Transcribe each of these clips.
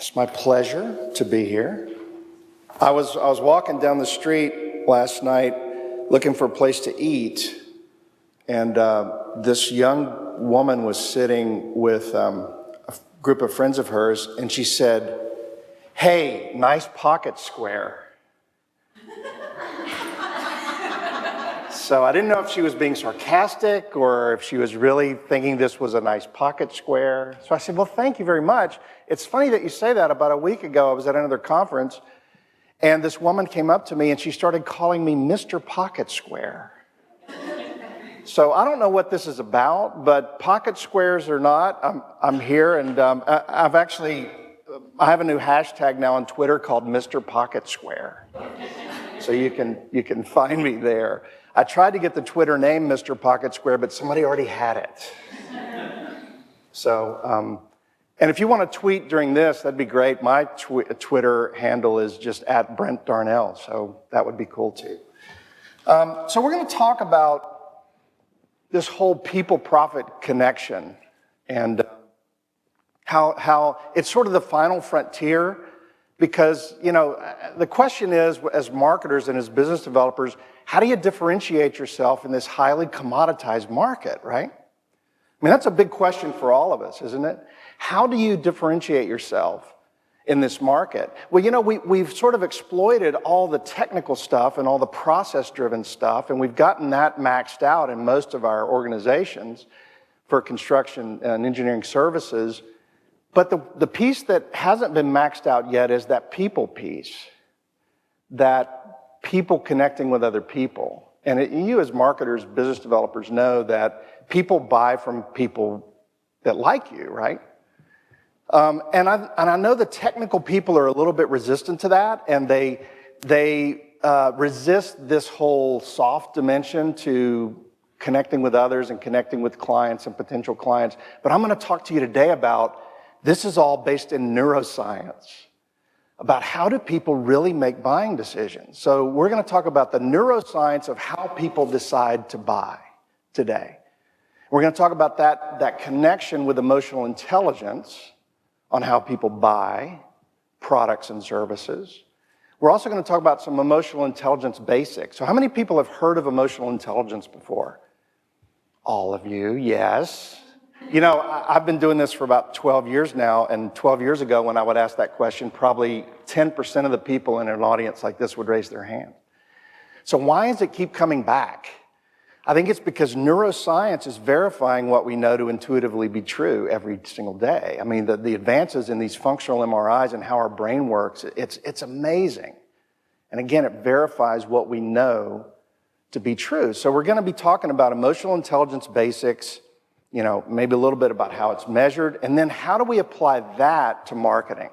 It's my pleasure to be here. I was walking down the street last night looking for a place to eat, and this young woman was sitting with a group of friends of hers, and she said, "Hey, nice pocket square." So I didn't know if she was being sarcastic or if she was really thinking this was a nice pocket square. So I said, well, thank you very much. It's funny that you say that. About a week ago, I was at another conference, and this woman came up to me and she started calling me Mr. Pocket Square. So I don't know what this is about, but pocket squares or not, I'm here, and I have a new hashtag now on Twitter called Mr. Pocket Square. So you can find me there. I tried to get the Twitter name Mr. Pocket Square, but somebody already had it. So, and if you want to tweet during this, that'd be great. My Twitter handle is just @Brent Darnell, so that would be cool too. So we're going to talk about this whole people-profit connection and how it's sort of the final frontier, because, you know, the question is, as marketers and as business developers, how do you differentiate yourself in this highly commoditized market, right? I mean, that's a big question for all of us, isn't it? How do you differentiate yourself in this market? Well, you know, we've sort of exploited all the technical stuff and all the process-driven stuff, and we've gotten that maxed out in most of our organizations for construction and engineering services. But the piece that hasn't been maxed out yet is that people piece, that people connecting with other people. And you as marketers, business developers know that people buy from people that like you, right? And I know the technical people are a little bit resistant to that, and they resist this whole soft dimension to connecting with others and connecting with clients and potential clients. But I'm going to talk to you today about this is all based in neuroscience, about how do people really make buying decisions. So we're going to talk about the neuroscience of how people decide to buy today. We're going to talk about that connection with emotional intelligence on how people buy products and services. We're also going to talk about some emotional intelligence basics. So how many people have heard of emotional intelligence before? All of you, yes. You know, I've been doing this for about 12 years now, and 12 years ago when I would ask that question, probably 10% of the people in an audience like this would raise their hand. So why does it keep coming back? I think it's because neuroscience is verifying what we know to intuitively be true every single day. I mean, the advances in these functional MRIs and how our brain works, it's amazing. And again, it verifies what we know to be true. So we're going to be talking about emotional intelligence basics, you know, maybe a little bit about how it's measured, and then how do we apply that to marketing?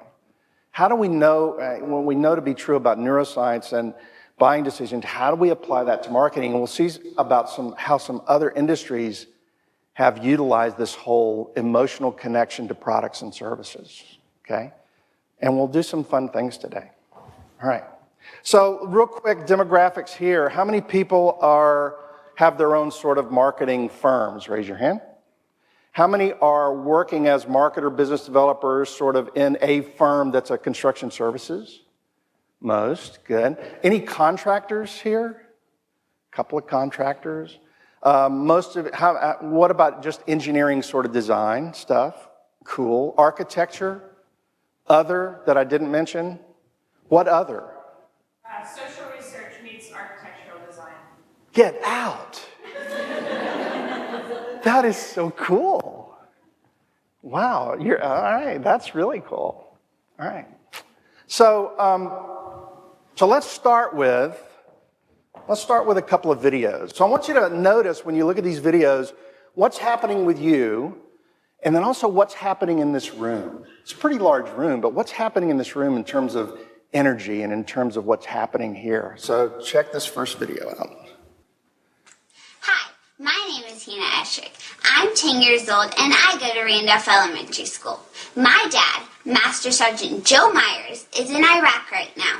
How do we know, when we know to be true about neuroscience and buying decisions, how do we apply that to marketing? And we'll see about how some other industries have utilized this whole emotional connection to products and services, okay? And we'll do some fun things today. All right. So real quick, demographics here. How many people have their own sort of marketing firms? Raise your hand. How many are working as marketer, business developers, sort of in a firm that's a construction services? Most, good. Any contractors here? A couple of contractors. What about just engineering sort of design stuff? Cool. Architecture? Other that I didn't mention? What other? Social research meets architectural design. Get out. That is so cool. Wow, all right, that's really cool. All right. So let's start with a couple of videos. So I want you to notice when you look at these videos, what's happening with you, and then also what's happening in this room. It's a pretty large room, but what's happening in this room in terms of energy and in terms of what's happening here. So check this first video out. Hi, my name is Hannah Eschrick. I'm 10 years old and I go to Randolph Elementary School. My dad, Master Sergeant Joe Myers, is in Iraq right now.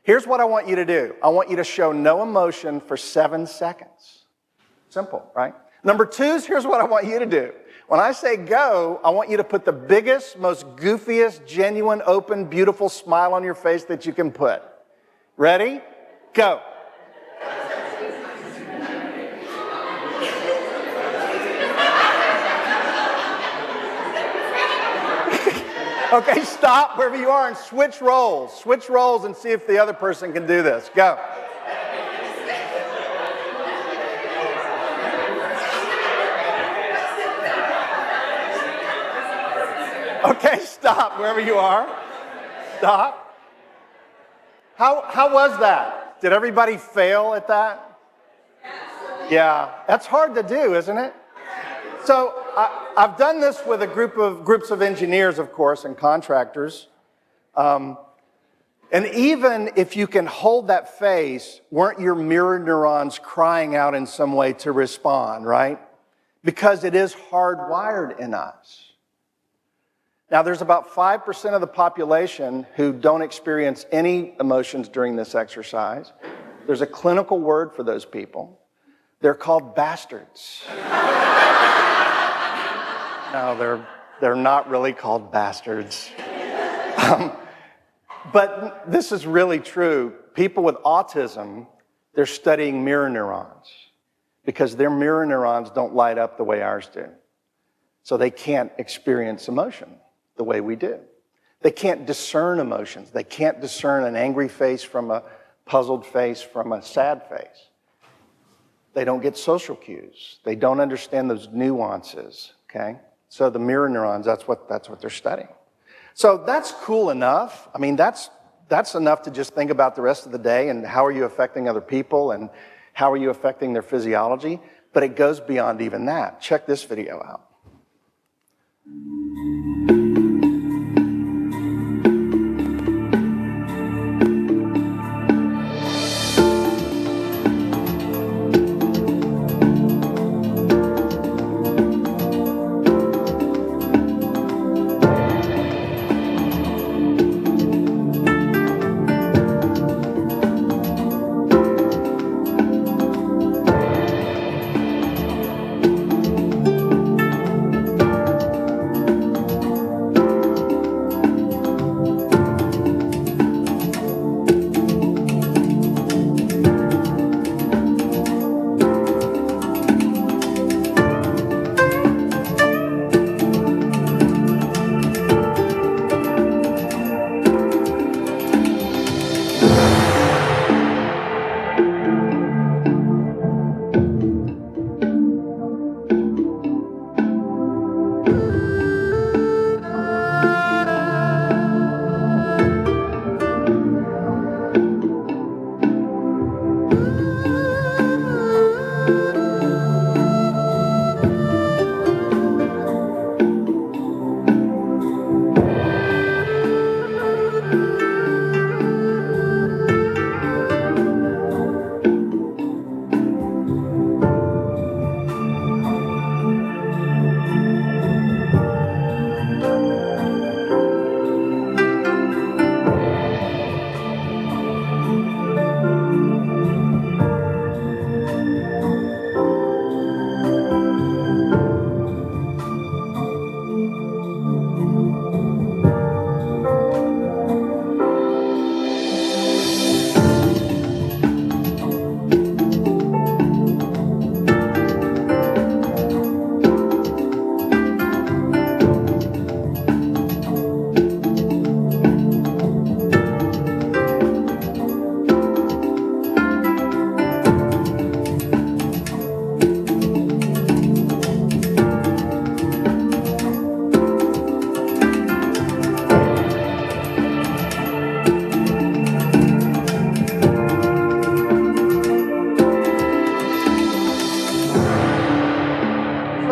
Here's what I want you to do. I want you to show no emotion for 7 seconds. Simple, right? Number 2 is here's what I want you to do. When I say go, I want you to put the biggest, most goofiest, genuine, open, beautiful smile on your face that you can put. Ready? Go. Okay, stop wherever you are and switch roles. Switch roles and see if the other person can do this. Go. Okay, stop wherever you are. Stop. How was that? Did everybody fail at that? Yeah, that's hard to do, isn't it? So I've done this with a groups of engineers, of course, and contractors. And even if you can hold that face, weren't your mirror neurons crying out in some way to respond, right? Because it is hardwired in us. Now, there's about 5% of the population who don't experience any emotions during this exercise. There's a clinical word for those people. They're called bastards. No, they're not really called bastards. But this is really true. People with autism, they're studying mirror neurons because their mirror neurons don't light up the way ours do. So they can't experience emotion the way we do. They can't discern emotions. They can't discern an angry face from a puzzled face from a sad face. They don't get social cues. They don't understand those nuances, okay? So the mirror neurons, that's what they're studying. So that's cool enough. I mean, that's enough to just think about the rest of the day and how are you affecting other people and how are you affecting their physiology. But it goes beyond even that. Check this video out.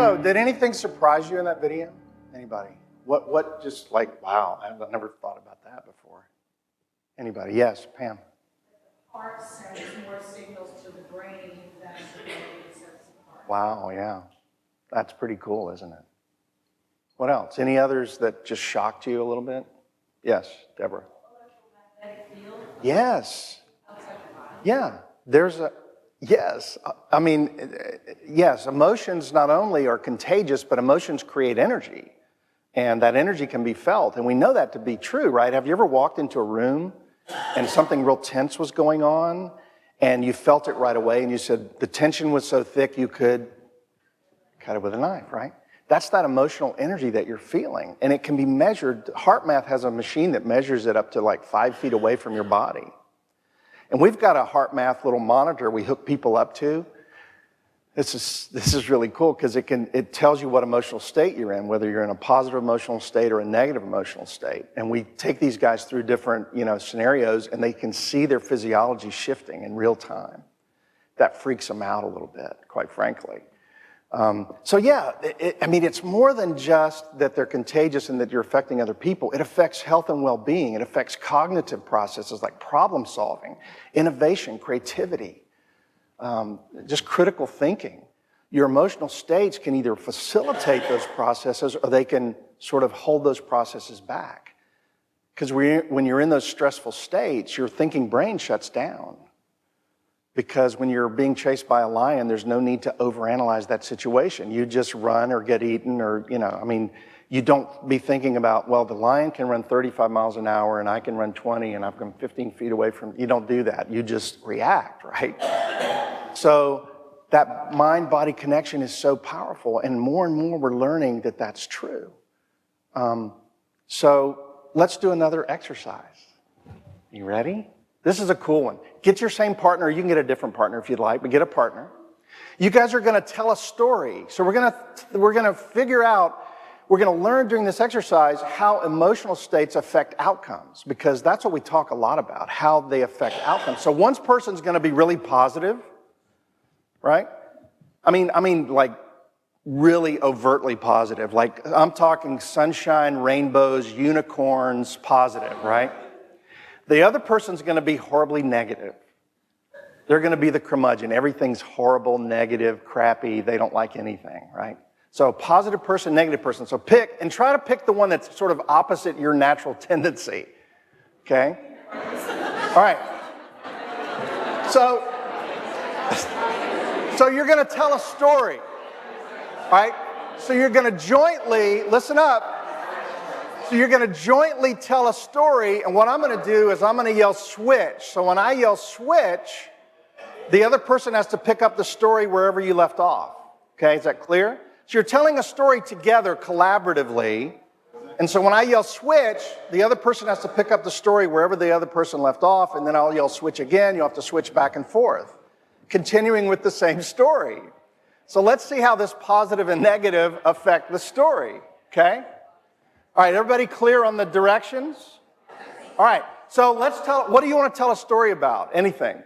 So, did anything surprise you in that video? Anybody? What just like, wow, I've never thought about that before. Anybody? Yes, Pam. Heart sends more signals to the brain than the brain sends to the heart. Wow, yeah. That's pretty cool, isn't it? What else? Any others that just shocked you a little bit? Yes, Deborah. Electromagnetic field Yes. Yeah. Yes. I mean, yes, emotions not only are contagious, but emotions create energy. And that energy can be felt. And we know that to be true, right? Have you ever walked into a room and something real tense was going on and you felt it right away and you said the tension was so thick you could cut it with a knife, right? That's that emotional energy that you're feeling. And it can be measured. HeartMath has a machine that measures it up to like 5 feet away from your body. And we've got a HeartMath little monitor we hook people up to. This is really cool because it tells you what emotional state you're in, whether you're in a positive emotional state or a negative emotional state. And we take these guys through different, scenarios, and they can see their physiology shifting in real time. That freaks them out a little bit, quite frankly. It's more than just that they're contagious and that you're affecting other people. It affects health and well-being. It affects cognitive processes like problem solving, innovation, creativity. Just critical thinking. Your emotional states can either facilitate those processes or they can sort of hold those processes back. Because when you're in those stressful states, your thinking brain shuts down. Because when you're being chased by a lion, there's no need to overanalyze that situation. You just run or get eaten or, you don't be thinking about, well, the lion can run 35 miles an hour and I can run 20 and I'm 15 feet away from, you don't do that. You just react, right? So that mind-body connection is so powerful, and more we're learning that that's true. So let's do another exercise. You ready? This is a cool one. Get your same partner. You can get a different partner if you'd like, but get a partner. You guys are going to tell a story. So we're going to figure out, we're going to learn during this exercise how emotional states affect outcomes, because that's what we talk a lot about, how they affect outcomes. So one person's going to be really positive, right? I mean, like really overtly positive. Like I'm talking sunshine, rainbows, unicorns, positive, right? The other person's going to be horribly negative. They're going to be the curmudgeon. Everything's horrible, negative, crappy. They don't like anything, right? So positive person, negative person. So pick, and try to pick the one that's sort of opposite your natural tendency, okay? All right. So you're going to tell a story, all right? So you're going to jointly, listen up. So you're going to jointly tell a story, and what I'm going to do is I'm going to yell switch. So when I yell switch, the other person has to pick up the story wherever you left off. Okay, is that clear? So you're telling a story together collaboratively, and so when I yell switch, the other person has to pick up the story wherever the other person left off, and then I'll yell switch again. You'll have to switch back and forth, continuing with the same story. So let's see how this positive and negative affect the story, okay? All right, everybody clear on the directions? All right, so what do you want to tell a story about? Anything?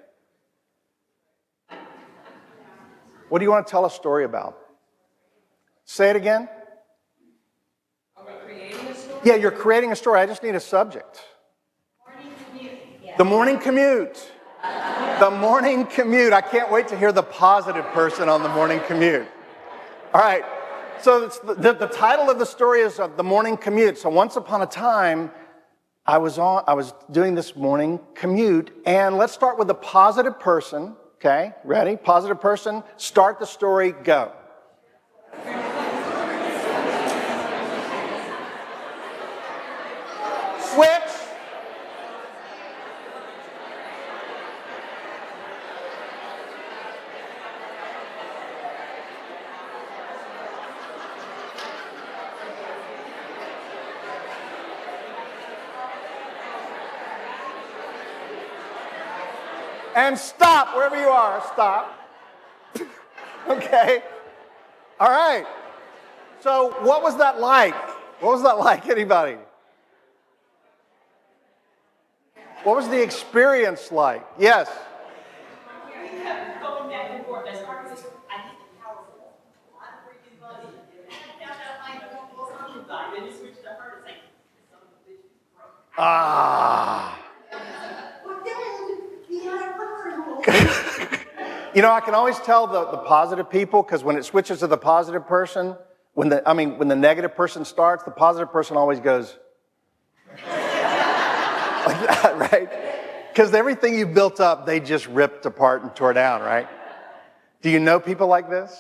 What do you want to tell a story about? Say it again. Are we creating a story? Yeah, you're creating a story. I just need a subject. Morning commute. Yeah. The morning commute. The morning commute. I can't wait to hear the positive person on the morning commute. All right. So the title of the story is The Morning Commute. So once upon a time, I was doing this morning commute, and let's start with the positive person. Okay, ready? Positive person. Start the story. Go. Switch. And stop, wherever you are, stop. Okay? All right. So what was that like? What was that like, anybody? What was the experience like? Yes? We kept going back and forth. As hard as I think it's powerful. I'm freaking buzzy. And now that I know what goes on inside, then you switch to her. It's like, son of a bitch is broke. Ah. I can always tell the positive people, because when it switches to the positive person, when the negative person starts, the positive person always goes like that, right? Because everything you built up, they just ripped apart and tore down, right? Do you know people like this?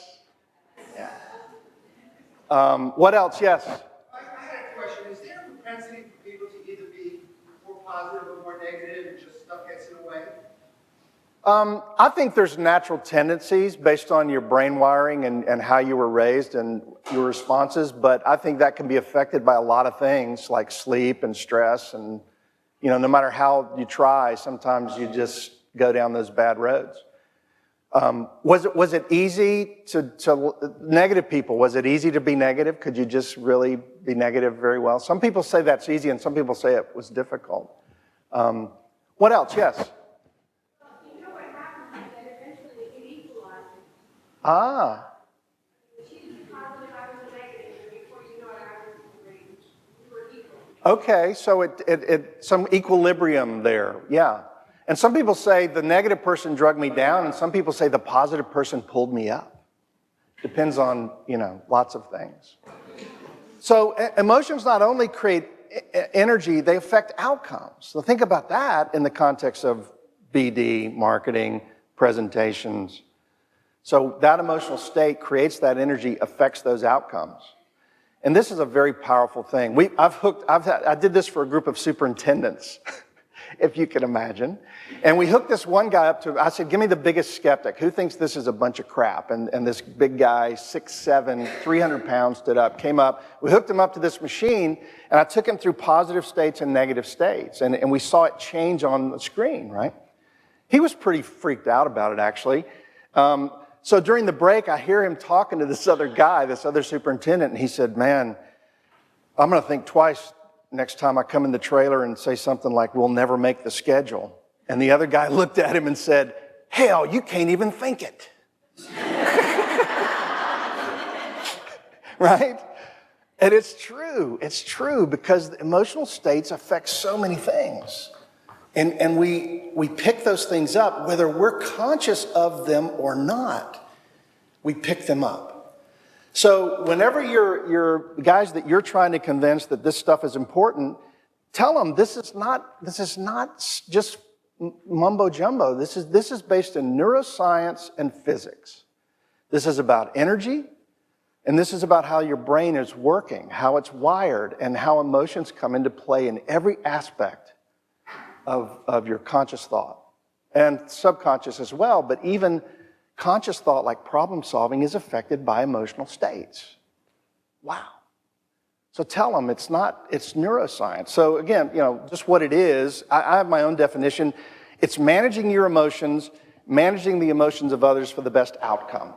Yeah. What else? Yes. I had a question. Is there a propensity for people to either be more positive or more negative and just stuff gets in the way? I think there's natural tendencies based on your brain wiring and how you were raised and your responses, but I think that can be affected by a lot of things like sleep and stress, and no matter how you try, sometimes you just go down those bad roads. Was it easy to negative people? Was it easy to be negative? Could you just really be negative very well? Some people say that's easy, and some people say it was difficult. What else? Yes. Ah. Okay, so some equilibrium there, yeah. And some people say the negative person drug me down, and some people say the positive person pulled me up. Depends on, lots of things. So emotions not only create energy, they affect outcomes. So think about that in the context of BD, marketing, presentations. So that emotional state creates that energy, affects those outcomes. And this is a very powerful thing. I did this for a group of superintendents, if you can imagine. And we hooked this one guy up to, I said, give me the biggest skeptic. Who thinks this is a bunch of crap? And this big guy, 6'7", 300 pounds, stood up, came up. We hooked him up to this machine, and I took him through positive states and negative states. And we saw it change on the screen, right? He was pretty freaked out about it, actually. So during the break, I hear him talking to this other guy, this other superintendent, and he said, man, I'm going to think twice next time I come in the trailer and say something like, we'll never make the schedule. And the other guy looked at him and said, hell, you can't even think it. Right? And it's true because emotional states affect so many things. And we pick those things up, whether we're conscious of them or not, we pick them up. So whenever you're guys that you're trying to convince that this stuff is important, tell them this is not just mumbo jumbo. This is based in neuroscience and physics. This is about energy, and this is about how your brain is working, how it's wired, and how emotions come into play in every aspect of your conscious thought and subconscious as well, but even conscious thought like problem solving is affected by emotional states. Wow. So tell them it's neuroscience. So again, just what it is, I have my own definition. It's managing your emotions, managing the emotions of others for the best outcome.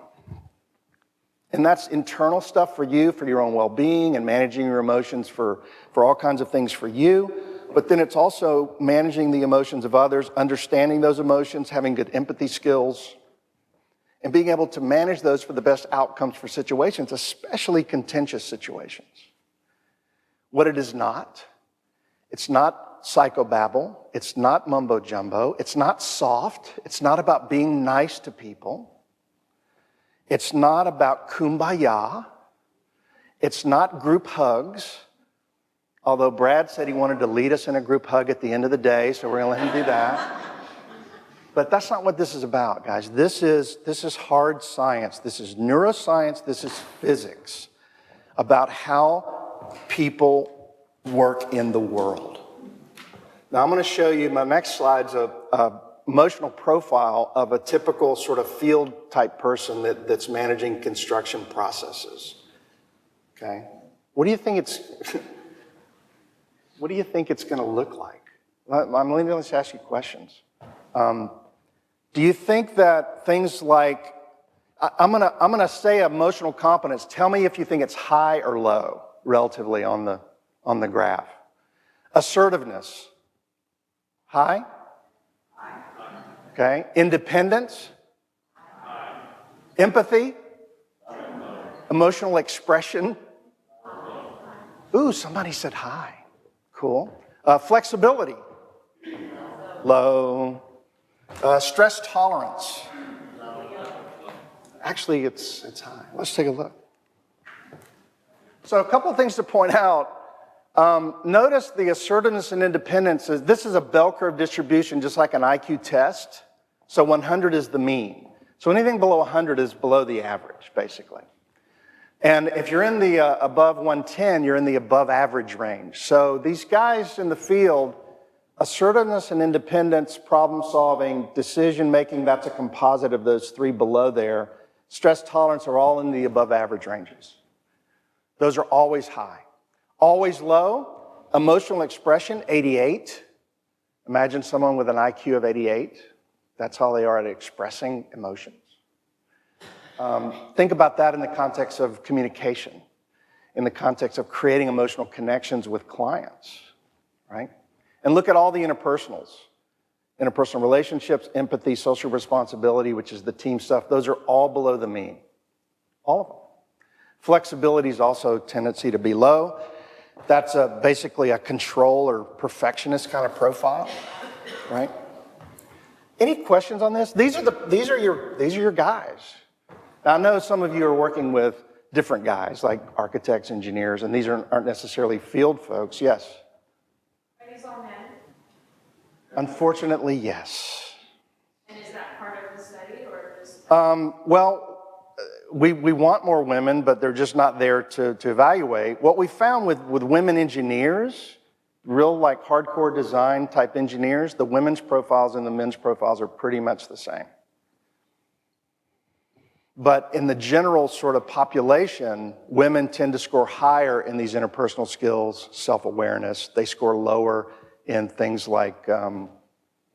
And that's internal stuff for you, for your own well-being, and managing your emotions for all kinds of things for you. But then it's also managing the emotions of others, understanding those emotions, having good empathy skills, and being able to manage those for the best outcomes for situations, especially contentious situations. What it is not, it's not psychobabble, it's not mumbo jumbo, it's not soft, it's not about being nice to people, it's not about kumbaya, it's not group hugs. Although Brad said he wanted to lead us in a group hug at the end of the day, so we're going to let him do that. But that's not what this is about, guys. This is hard science. This is neuroscience. This is physics about how people work in the world. Now, I'm going to show you, my next slide's a emotional profile of a typical sort of field-type person that's managing construction processes. Okay? What do you think it's... What do you think it's going to look like? I'm going to ask you questions. Do you think that things like, I'm going to say emotional competence. Tell me if you think it's high or low relatively on the graph. Assertiveness. High? Okay. Independence? Empathy? Emotional expression? Ooh, somebody said high. Cool. Flexibility. Low. Stress tolerance. Actually, it's high. Let's take a look. So a couple of things to point out. Notice the assertiveness and independence. This is a bell curve distribution, just like an IQ test. So 100 is the mean. So anything below 100 is below the average, basically. And if you're in the above 110, you're in the above average range. So these guys in the field, assertiveness and independence, problem solving, decision making, that's a composite of those three below there. Stress tolerance are all in the above average ranges. Those are always high. Always low, emotional expression, 88. Imagine someone with an IQ of 88. That's how they are at expressing emotions. Think about that in the context of communication, in the context of creating emotional connections with clients, right? And look at all the interpersonals. Interpersonal relationships, empathy, social responsibility, which is the team stuff, those are all below the mean. All of them. Flexibility is also a tendency to be low. That's basically a control or perfectionist kind of profile, right? Any questions on this? These are your guys. Now, I know some of you are working with different guys, like architects, engineers, and these aren't necessarily field folks. Yes? Are these all men? Unfortunately, yes. And is that part of the study, or is... Well, we want more women, but they're just not there to evaluate. What we found with women engineers, real like hardcore design type engineers, the women's profiles and the men's profiles are pretty much the same. But in the general sort of population, women tend to score higher in these interpersonal skills, self-awareness. They score lower in things like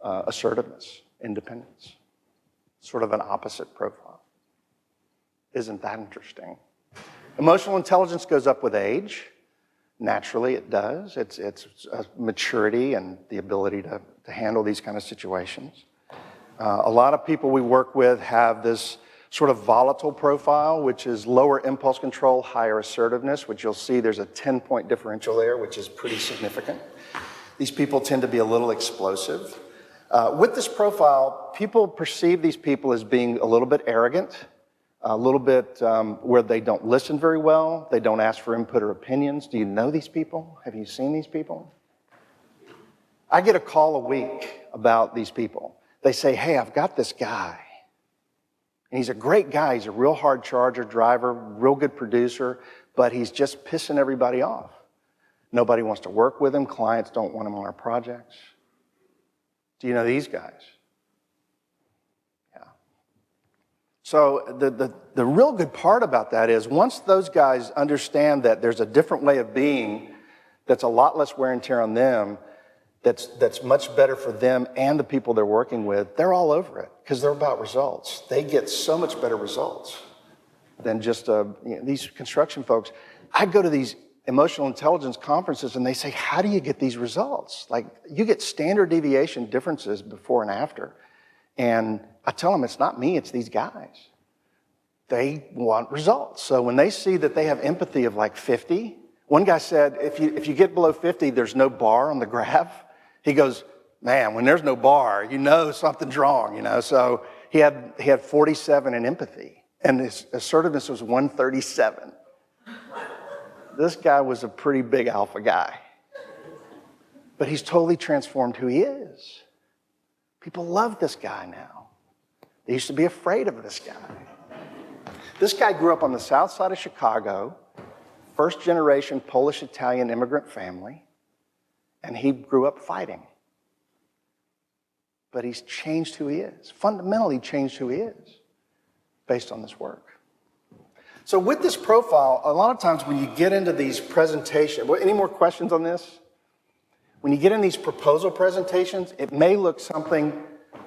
assertiveness, independence. Sort of an opposite profile. Isn't that interesting? Emotional intelligence goes up with age. Naturally, it does. It's maturity and the ability to handle these kind of situations. A lot of people we work with have this sort of volatile profile, which is lower impulse control, higher assertiveness, which you'll see there's a 10-point differential there, which is pretty significant. These people tend to be a little explosive. With this profile, people perceive these people as being a little bit arrogant, a little bit where they don't listen very well, they don't ask for input or opinions. Do you know these people? Have you seen these people? I get a call a week about these people. They say, hey, I've got this guy. And he's a great guy. He's a real hard charger driver, real good producer, but he's just pissing everybody off. Nobody wants to work with him. Clients don't want him on our projects. Do you know these guys? Yeah. So the real good part about that is once those guys understand that there's a different way of being that's a lot less wear and tear on them, that's much better for them and the people they're working with, they're all over it because they're about results. They get so much better results than just these construction folks. I go to these emotional intelligence conferences and they say, how do you get these results? Like you get standard deviation differences before and after. And I tell them it's not me, it's these guys. They want results. So when they see that they have empathy of like 50, one guy said, if you get below 50, there's no bar on the graph. He goes, man, when there's no bar, you know something's wrong, you know. So he had 47 in empathy, and his assertiveness was 137. This guy was a pretty big alpha guy. But he's totally transformed who he is. People love this guy now. They used to be afraid of this guy. This guy grew up on the south side of Chicago, first generation Polish-Italian immigrant family, and he grew up fighting. But he's changed who he is, fundamentally changed who he is based on this work. So with this profile, a lot of times when you get into these presentations, any more questions on this? When you get in these proposal presentations, it may look something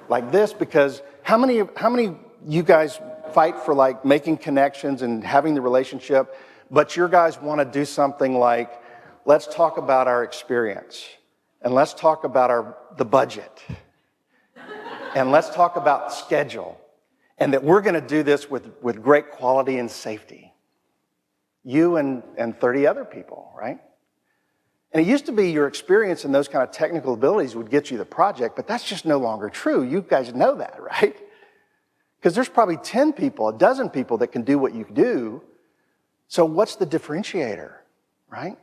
like this because how many you guys fight for like making connections and having the relationship, but your guys want to do something like, let's talk about our experience, and let's talk about the budget, and let's talk about schedule, and that we're going to do this with great quality and safety. You and 30 other people, right? And it used to be your experience and those kind of technical abilities would get you the project, but that's just no longer true. You guys know that, right? Because there's probably 10 people, a dozen people that can do what you do. So what's the differentiator, right?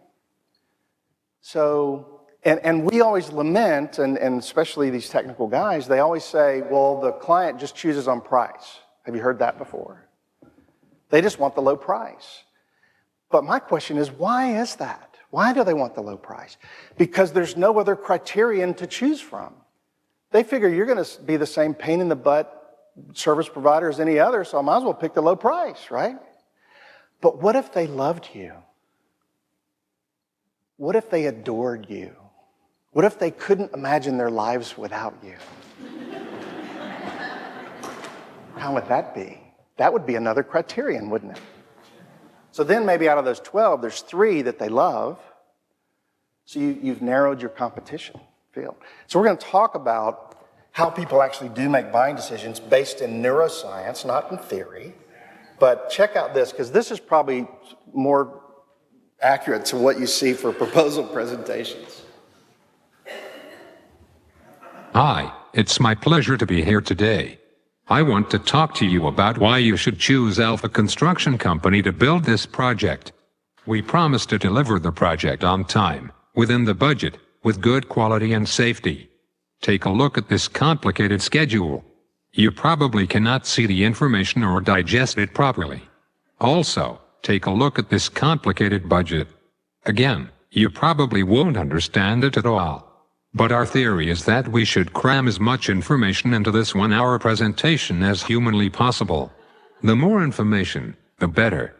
So, and we always lament, and especially these technical guys, they always say, well, the client just chooses on price. Have you heard that before? They just want the low price. But my question is, why is that? Why do they want the low price? Because there's no other criterion to choose from. They figure you're going to be the same pain in the butt service provider as any other, so I might as well pick the low price, right? But what if they loved you? What if they adored you? What if they couldn't imagine their lives without you? How would that be? That would be another criterion, wouldn't it? So then maybe out of those 12, there's 3 that they love. So you've narrowed your competition field. So we're going to talk about how people actually do make buying decisions based in neuroscience, not in theory. But check out this, because this is probably more accurate to what you see for proposal presentations. Hi, it's my pleasure to be here today. I want to talk to you about why you should choose Alpha Construction Company to build this project. We promise to deliver the project on time, within the budget, with good quality and safety. Take a look at this complicated schedule. You probably cannot see the information or digest it properly. Also, take a look at this complicated budget. Again, you probably won't understand it at all. But our theory is that we should cram as much information into this 1-hour presentation as humanly possible. The more information, the better.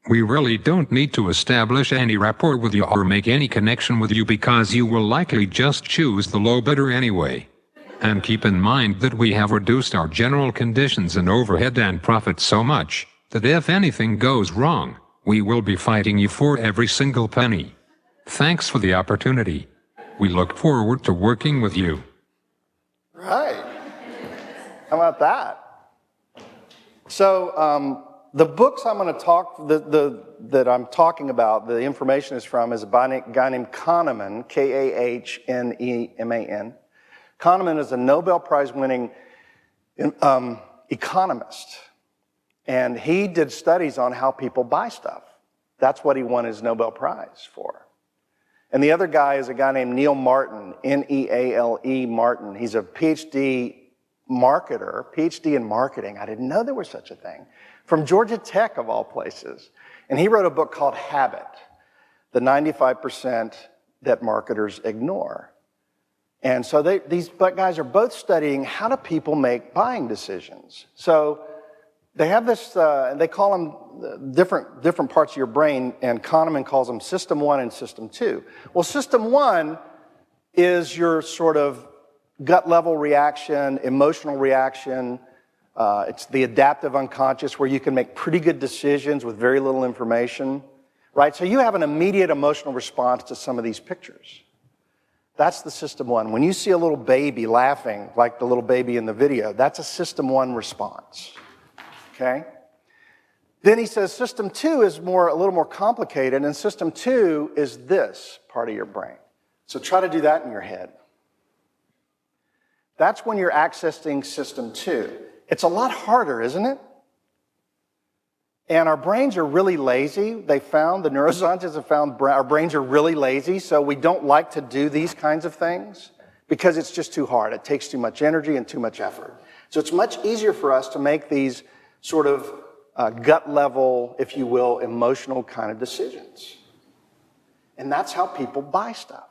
We really don't need to establish any rapport with you or make any connection with you because you will likely just choose the low bidder anyway. And keep in mind that we have reduced our general conditions and overhead and profit so much that if anything goes wrong, we will be fighting you for every single penny. Thanks for the opportunity. We look forward to working with you. Right. How about that? So the books I'm going to talk, that I'm talking about, the information is from, is a guy named Kahneman, Kahneman. Kahneman is a Nobel Prize winning economist. And he did studies on how people buy stuff. That's what he won his Nobel Prize for. And the other guy is a guy named Neil Martin, N-E-A-L-E Martin. He's a PhD marketer, PhD in marketing. I didn't know there was such a thing. From Georgia Tech, of all places. And he wrote a book called Habit, the 95% that marketers ignore. And so these guys are both studying how do people make buying decisions. So they have this, they call them different parts of your brain, and Kahneman calls them System 1 and System 2. Well, System 1 is your sort of gut level reaction, emotional reaction. It's the adaptive unconscious where you can make pretty good decisions with very little information, right? So you have an immediate emotional response to some of these pictures. That's the System 1. When you see a little baby laughing, like the little baby in the video, that's a System 1 response. Okay? Then he says System 2 is a little more complicated, and System 2 is this part of your brain. So try to do that in your head. That's when you're accessing System 2. It's a lot harder, isn't it? And our brains are really lazy. The neuroscientists have found our brains are really lazy, so we don't like to do these kinds of things because it's just too hard. It takes too much energy and too much effort. So it's much easier for us to make these sort of gut level, if you will, emotional kind of decisions. And that's how people buy stuff.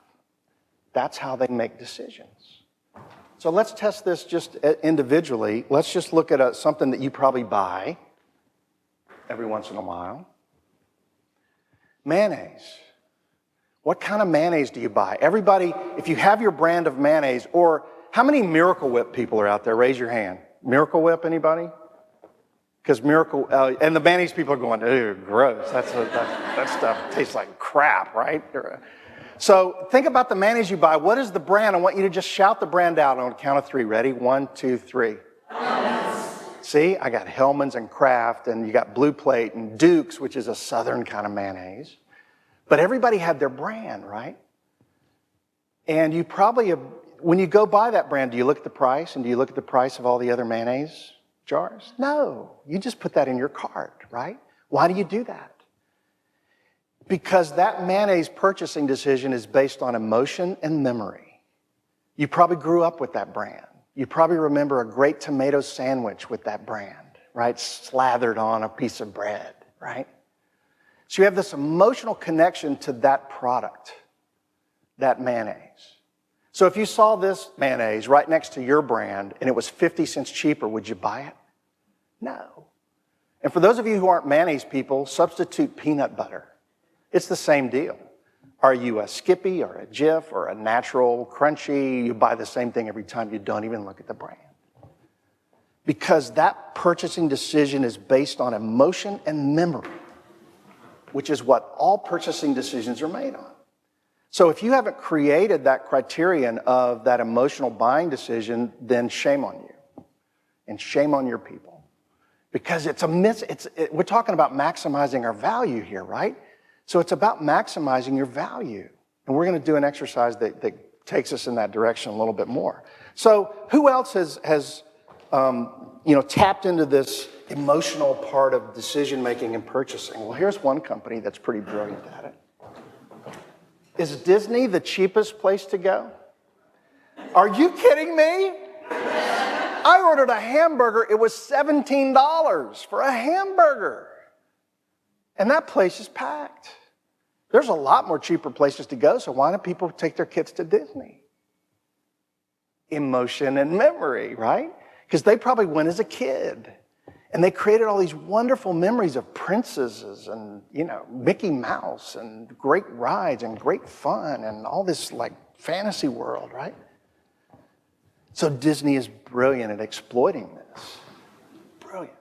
That's how they make decisions. So let's test this just individually. Let's just look at something that you probably buy every once in a while. Mayonnaise. What kind of mayonnaise do you buy? Everybody, if you have your brand of mayonnaise, or how many Miracle Whip people are out there? Raise your hand. Miracle Whip, anybody? Because and the mayonnaise people are going, ew, gross. That stuff tastes like crap, right? So think about the mayonnaise you buy. What is the brand? I want you to just shout the brand out on a count of 3. Ready? 1, 2, 3. See, I got Hellman's and Kraft, and you got Blue Plate and Duke's, which is a southern kind of mayonnaise. But everybody had their brand, right? And you probably, when you go buy that brand, do you look at the price? And do you look at the price of all the other mayonnaise jars? No, you just put that in your cart, right? Why do you do that? Because that mayonnaise purchasing decision is based on emotion and memory. You probably grew up with that brand. You probably remember a great tomato sandwich with that brand, right? Slathered on a piece of bread, right? So you have this emotional connection to that product, that mayonnaise. So if you saw this mayonnaise right next to your brand and it was 50 cents cheaper, would you buy it? No. And for those of you who aren't mayonnaise people, substitute peanut butter. It's the same deal. Are you a Skippy or a Jif or a natural crunchy? You buy the same thing every time. You don't even look at the brand. Because that purchasing decision is based on emotion and memory, which is what all purchasing decisions are made on. So if you haven't created that criterion of that emotional buying decision, then shame on you and shame on your people. Because we're talking about maximizing our value here, right? So it's about maximizing your value. And we're going to do an exercise that takes us in that direction a little bit more. So who else has tapped into this emotional part of decision-making and purchasing? Well, here's one company that's pretty brilliant at it. Is Disney the cheapest place to go? Are you kidding me? I ordered a hamburger. It was $17 for a hamburger. And that place is packed. There's a lot more cheaper places to go, so why don't people take their kids to Disney? Emotion and memory, right? Because they probably went as a kid. And they created all these wonderful memories of princesses and, Mickey Mouse and great rides and great fun and all this like fantasy world, right? So Disney is brilliant at exploiting this. Brilliant.